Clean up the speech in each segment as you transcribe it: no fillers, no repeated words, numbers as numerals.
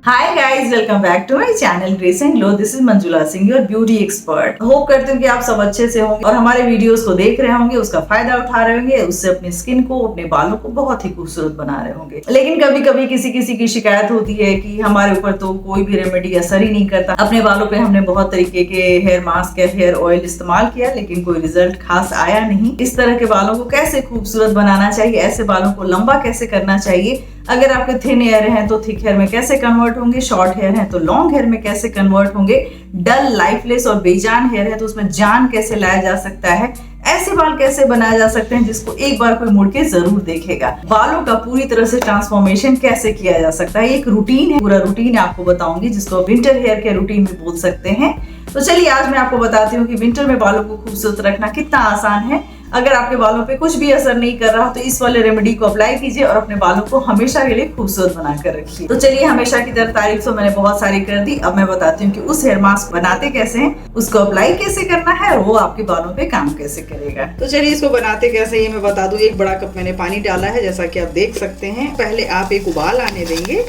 Hi guys, welcome back to my channel Grace and Glow. This is Manjula Singh, your beauty expert. Hope करते हैं कि आप सब अच्छे से होंगे और हमारे वीडियोस को देख रहे होंगे, उसका फायदा उठा रहे होंगे, उससे अपनी स्किन को, अपने बालों को बहुत ही खूबसूरत बना रहे होंगे। लेकिन कभी कभी किसी की शिकायत होती है कि हमारे ऊपर तो कोई भी रेमेडी असर ही नहीं करता। अपने बालों पे हमने बहुत तरीके के हेयर मास्क या हेयर ऑयल इस्तेमाल किया, लेकिन कोई रिजल्ट खास आया नहीं। इस तरह के बालों को कैसे खूबसूरत बनाना चाहिए, ऐसे बालों को लंबा कैसे करना चाहिए, अगर आपके थिन हेयर हैं तो थिक हेयर में कैसे कन्वर्ट होंगे, शॉर्ट हेयर हैं तो लॉन्ग हेयर में कैसे कन्वर्ट होंगे, डल, लाइफलेस और बेजान हेयर है तो उसमें जान कैसे लाया जा सकता है, ऐसे बाल कैसे बनाए जा सकते हैं जिसको एक बार कोई मुड़ के जरूर देखेगा, बालों का पूरी तरह से ट्रांसफॉर्मेशन कैसे किया जा सकता है। एक रूटीन है, पूरा रूटीन आपको बताऊंगी जिसको विंटर हेयर के रूटीन भी बोल सकते हैं। तो चलिए आज मैं आपको बताती हूँ कि विंटर में बालों को खूबसूरत रखना कितना आसान है। अगर आपके बालों पे कुछ भी असर नहीं कर रहा तो इस वाले रेमेडी को अप्लाई कीजिए और अपने बालों को हमेशा के लिए खूबसूरत बनाकर रखिए। तो चलिए, हमेशा की तरह तारीफ तो मैंने बहुत सारी कर दी, अब मैं बताती हूँ कि उस हेयर मास्क बनाते कैसे हैं, उसको अप्लाई कैसे करना है और वो आपके बालों पे काम कैसे करेगा। तो चलिए इसको बनाते कैसे ये मैं बता दूं। 1 बड़ा कप मैंने पानी डाला है, जैसा कि आप देख सकते हैं। पहले आप एक उबाल आने देंगे,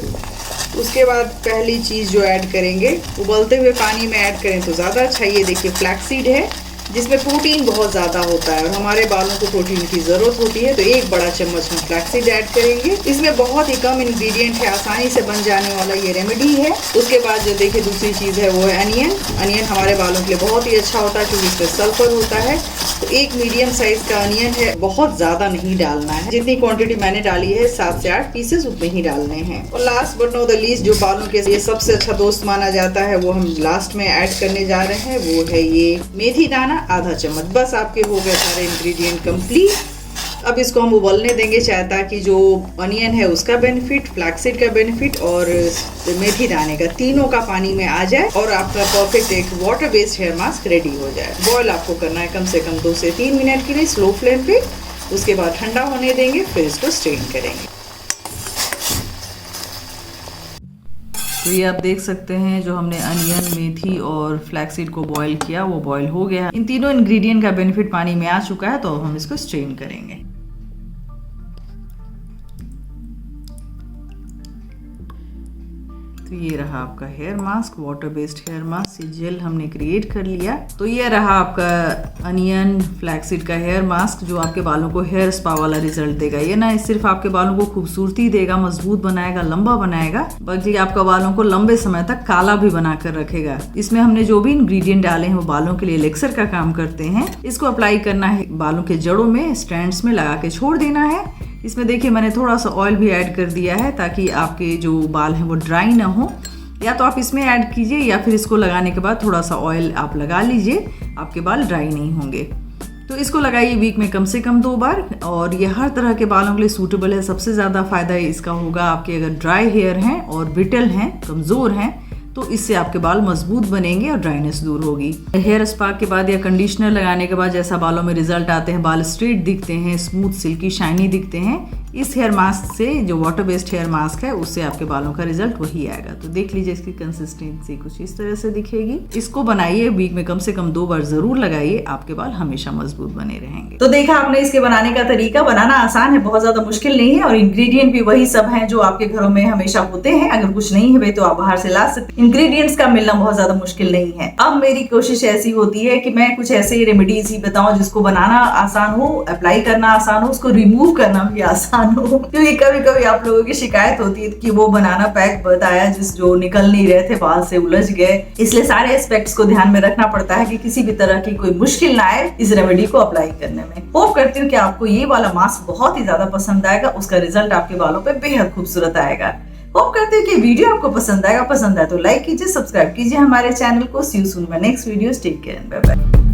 उसके बाद पहली चीज जो ऐड करेंगे, उबलते हुए पानी में ऐड करें तो ज्यादा अच्छा। ये देखिए फ्लैक्सीड है जिसमें प्रोटीन बहुत ज़्यादा होता है और हमारे बालों को प्रोटीन की ज़रूरत होती है। तो 1 बड़ा चम्मच हम फ्लैक्सीड ऐड करेंगे। इसमें बहुत ही कम इंग्रेडिएंट है, आसानी से बन जाने वाला ये रेमेडी है। उसके बाद जो देखिए दूसरी चीज़ है वो है अनियन। अनियन हमारे बालों के लिए बहुत ही अच्छा होता है क्योंकि इसमें सल्फर होता है। तो 1 मीडियम साइज का अनियन है, बहुत ज़्यादा नहीं डालना है। जितनी क्वान्टिटी मैंने डाली है 7 से 8 पीसेस उतने ही डालने हैं। और last but not the least, जो बालों के लिए सबसे अच्छा दोस्त माना जाता है वो हम लास्ट में ऐड करने जा रहे हैं, वो है ये मेथी दाना, आधा चम्मच। बस आपके हो गए सारे इंग्रेडिएंट कंप्लीट। अब इसको हम उबलने देंगे चाहे, ताकि जो अनियन है उसका बेनिफिट, फ्लैक्सीड का बेनिफिट और मेथी दाने का, तीनों का पानी में आ जाए और आपका परफेक्ट एक water based hair mask ready हो जाए। बॉयल आपको करना है कम से कम 2 से 3 मिनट के लिए स्लो फ्लेम पे। उसके बाद ठंडा होने देंगे, फिर इसको स्ट्रेन करेंगे। तो ये आप देख सकते हैं जो हमने अनियन, मेथी और फ्लैक्सीड को बॉईल किया वो बॉईल हो गया। इन तीनों इंग्रेडिएंट का बेनिफिट पानी में आ चुका है, तो हम इसको स्ट्रेन करेंगे। तो ये रहा आपका hair mask, water based hair mask. ये जेल हमने क्रिएट कर लिया। तो ये रहा आपका अनियन फ्लैक्सीड का हेयर मास्क जो आपके बालों को हेयर स्पा वाला रिजल्ट देगा। ये ना सिर्फ आपके बालों को खूबसूरती देगा, मजबूत बनाएगा, लंबा बनाएगा, बल्कि आपका बालों को लंबे समय तक काला भी बना कर रखेगा। इसमें हमने जो भी इंग्रेडिएंट डाले हैं वो बालों के लिए एलेक्सर का काम करते हैं। इसको अप्लाई करना है बालों के जड़ों में, स्ट्रैंड्स में लगा के छोड़ देना है। इसमें देखिए मैंने थोड़ा सा ऑयल भी ऐड कर दिया है ताकि आपके जो बाल हैं वो ड्राई ना हो। या तो आप इसमें ऐड कीजिए या फिर इसको लगाने के बाद थोड़ा सा ऑयल आप लगा लीजिए, आपके बाल ड्राई नहीं होंगे। तो इसको लगाइए वीक में कम से कम 2 बार और ये हर तरह के बालों के लिए सूटेबल है। सबसे ज़्यादा फायदा इसका होगा आपके अगर ड्राई हेयर हैं और ब्रिटल हैं, कमज़ोर हैं, तो इससे आपके बाल मजबूत बनेंगे और ड्राइनेस दूर होगी। हेयर स्पा के बाद या कंडीशनर लगाने के बाद जैसा बालों में रिजल्ट आते हैं, बाल स्ट्रेट दिखते हैं, स्मूथ, सिल्की, शाइनी दिखते हैं, इस हेयर मास्क से, जो वाटर बेस्ड हेयर मास्क है, उससे आपके बालों का रिजल्ट वही आएगा। तो देख लीजिए इसकी कंसिस्टेंसी कुछ इस तरह से दिखेगी। इसको बनाइए, वीक में कम से कम 2 बार जरूर लगाइए, आपके बाल हमेशा मजबूत बने रहेंगे। तो देखा आपने इसके बनाने का तरीका। बनाना आसान है, बहुत ज्यादा मुश्किल नहीं है और इंग्रेडिएंट भी वही सब हैं जो आपके घरों में हमेशा होते हैं। अगर कुछ नहीं है भाई तो आप बाहर से ला सकते। इंग्रेडिएंट्स का मिलना बहुत ज्यादा मुश्किल नहीं है। अब मेरी कोशिश ऐसी होती है कि मैं कुछ ऐसे रेमेडीज ही बताऊं जिसको बनाना आसान हो, अप्लाई करना आसान हो, उसको रिमूव करना भी आसान हो। क्योंकि कभी कभी आप लोगों की शिकायत होती है कि वो बनाना पैक बताया जो निकल नहीं रहे थे, बाल से उलझ गए। इसलिए सारे एस्पेक्ट्स को ध्यान में रखना पड़ता है कि किसी भी तरह की कोई मुश्किल ना आए इस रेमेडी को अप्लाई करने में। होप करती हूँ कि आपको ये वाला मास्क बहुत ही ज्यादा पसंद आएगा, उसका रिजल्ट आपके बालों पे बेहद खूबसूरत आएगा। होप करते हैं कि वीडियो आपको पसंद आएगा। पसंद आए तो लाइक कीजिए, सब्सक्राइब कीजिए हमारे चैनल को। See you soon my next video. Take care, bye bye.